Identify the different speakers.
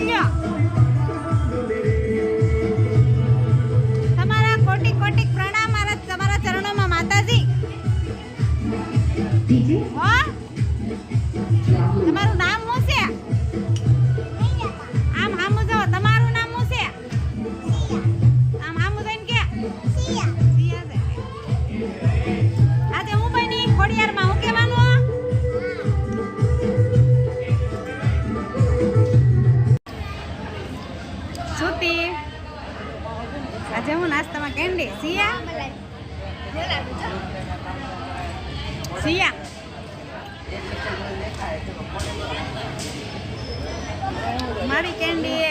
Speaker 1: લ્યો તમારા કોટી કોટી પ્રણામ મારા તમારા ચરણોમાં માતાજી હો તમારું નામ શું છે આમ હામું જો તમારું નામ શું છે આમ હામું જઈને કે સિયા સિયા છે આજે હું બની ખોડિયારમાં હું કહેવાનું સુતી આજે હું નાસ્તામાં કેન્ડી સિયા સિયા મારી કેન્ડી